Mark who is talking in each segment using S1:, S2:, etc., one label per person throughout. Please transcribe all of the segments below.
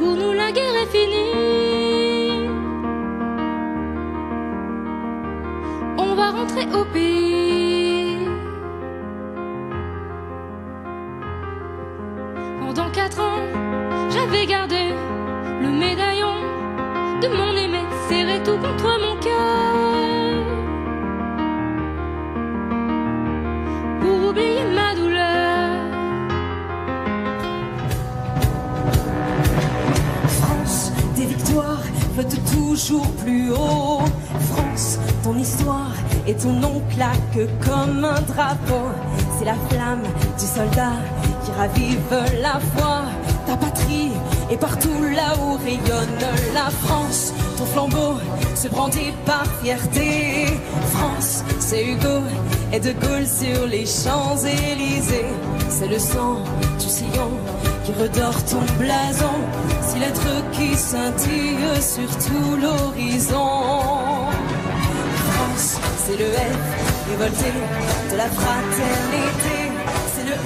S1: Pour nous la guerre est finie. On va rentrer au pays. Pendant 4 ans, j'avais gardé le médaillon de mon aimé, serré tout contre mon cœur. Pour oublier ma douleur.
S2: France, tes victoires flottent toujours plus haut. France, ton histoire et ton nom claquent comme un drapeau. C'est la flamme du soldat qui ravive la foi. Ta patrie est partout là où rayonne la France. Ton flambeau se brandit par fierté. France, c'est Hugo et De Gaulle sur les Champs-Élysées. C'est le sang du sillon qui redore ton blason. Si l'être qui scintille sur tout l'horizon. France, c'est le F révolté de la fraternité. C'est le R,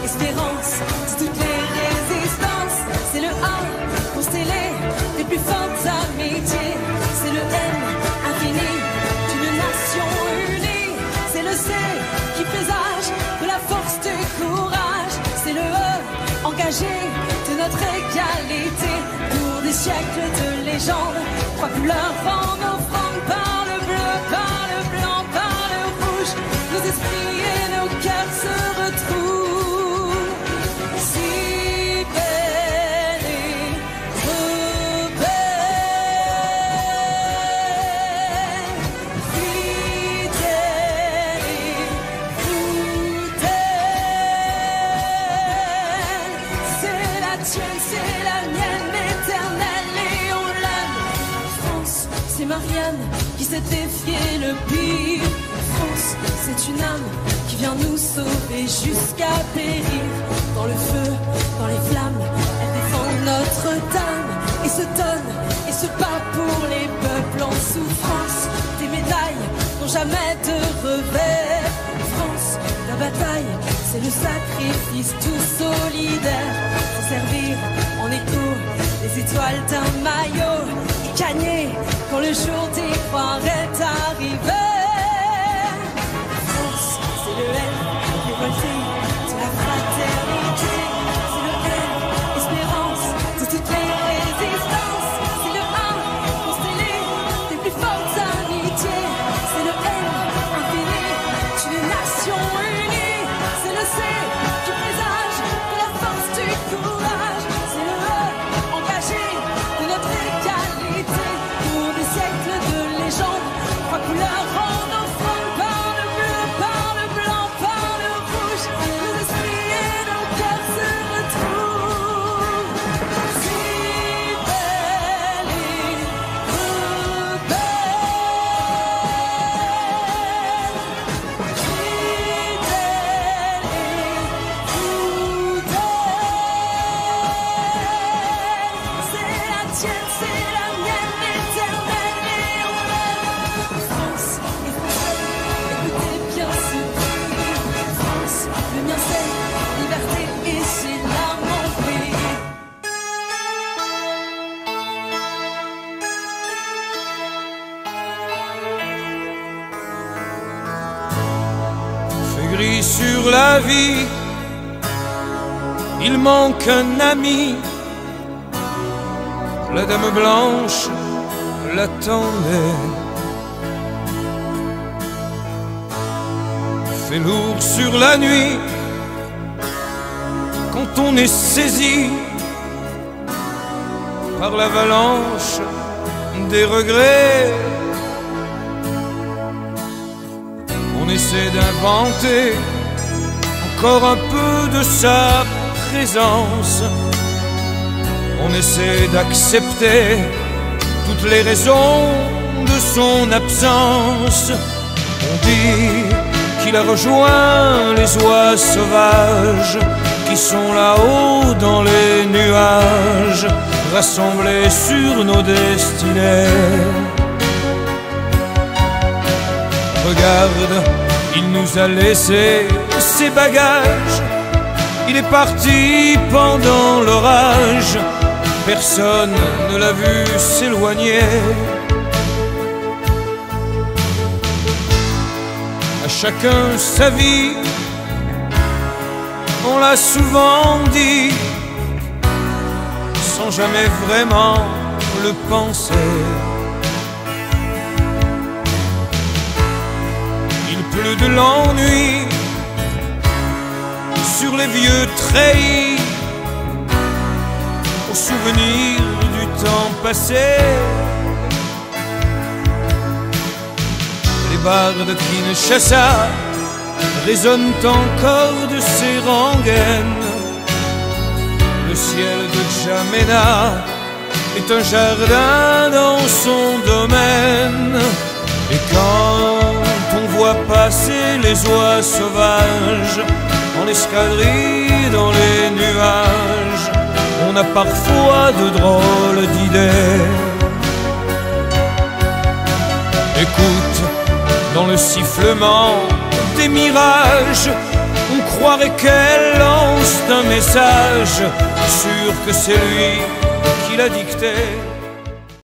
S2: espérance de toutes les résistances. C'est le A, constellé des plus fortes amitiés. C'est le M, infini d'une nation unie. C'est le C, qui présage de la force du courage. C'est le E, engagé de notre égalité. Pour des siècles de légende, 3 couleurs en offrande. Par le bleu, par le blanc, par le rouge, nos esprits et nos cœurs se retrouvent. Si belle et rebelle, fidèle et fidèle. C'est la tienne, c'est la mienne, éternelle, et on l'aime. France, c'est Marianne qui s'est défiée le pire. France, c'est une âme qui vient nous sauver jusqu'à périr. Dans le feu, dans les flammes, elle défend Notre-Dame et se donne et se bat pour les peuples en souffrance. Des médailles n'ont jamais de revers. France, la bataille, c'est le sacrifice tout solidaire. S'en servir en écho les étoiles d'un maillot et gagner quand le jour d'y croire est arrivé. France, c'est le L révolté de la fraternité. C'est le R, espérance de toutes les résistances. C'est le A, constellé des plus fortes amitiés. C'est le M, infini d'une nation unie. C'est le C, qui présage de la force du courage. C'est le E, engagé de notre égalité. Pour des siècles de légende, 3 couleurs en offrande. Par le bleu, par le blanc, par le rouge, nos esprits et nos cœurs se retrouvent. Si belle et rebelle, fidèle et fidèle. C'est la tienne, c'est la mienne, éternelle, et on l'aime. France et Français, écoutez bien ce cri. France, le mien c'est liberté et c'est là mon pays.
S3: Fait gris sur la vie, il manque un ami. La dame blanche l'attendait. Fait lourd sur la nuit quand on est saisi par l'avalanche des regrets. On essaie d'inventer encore un peu de sa présence. On essaie d'accepter toutes les raisons de son absence. On dit qu'il a rejoint les oies sauvages qui sont là-haut dans les nuages, rassemblés sur nos destinées. Regarde, il nous a laissé ses bagages. Il est parti pendant l'orage, personne ne l'a vu s'éloigner. À chacun sa vie, on l'a souvent dit, sans jamais vraiment le penser. Il pleut de l'ennui sur les vieux treillis, au souvenir du temps passé. Les bardes Kinshasa résonnent encore de ces rengaines. Le ciel de Djamena est un jardin dans son domaine. Et quand on voit passer les oies sauvages en escadrille dans les nuages, on a parfois de drôles d'idées. Écoute, dans le sifflement des mirages, on croirait qu'elle lance un message, sûr que c'est lui qui l'a dicté.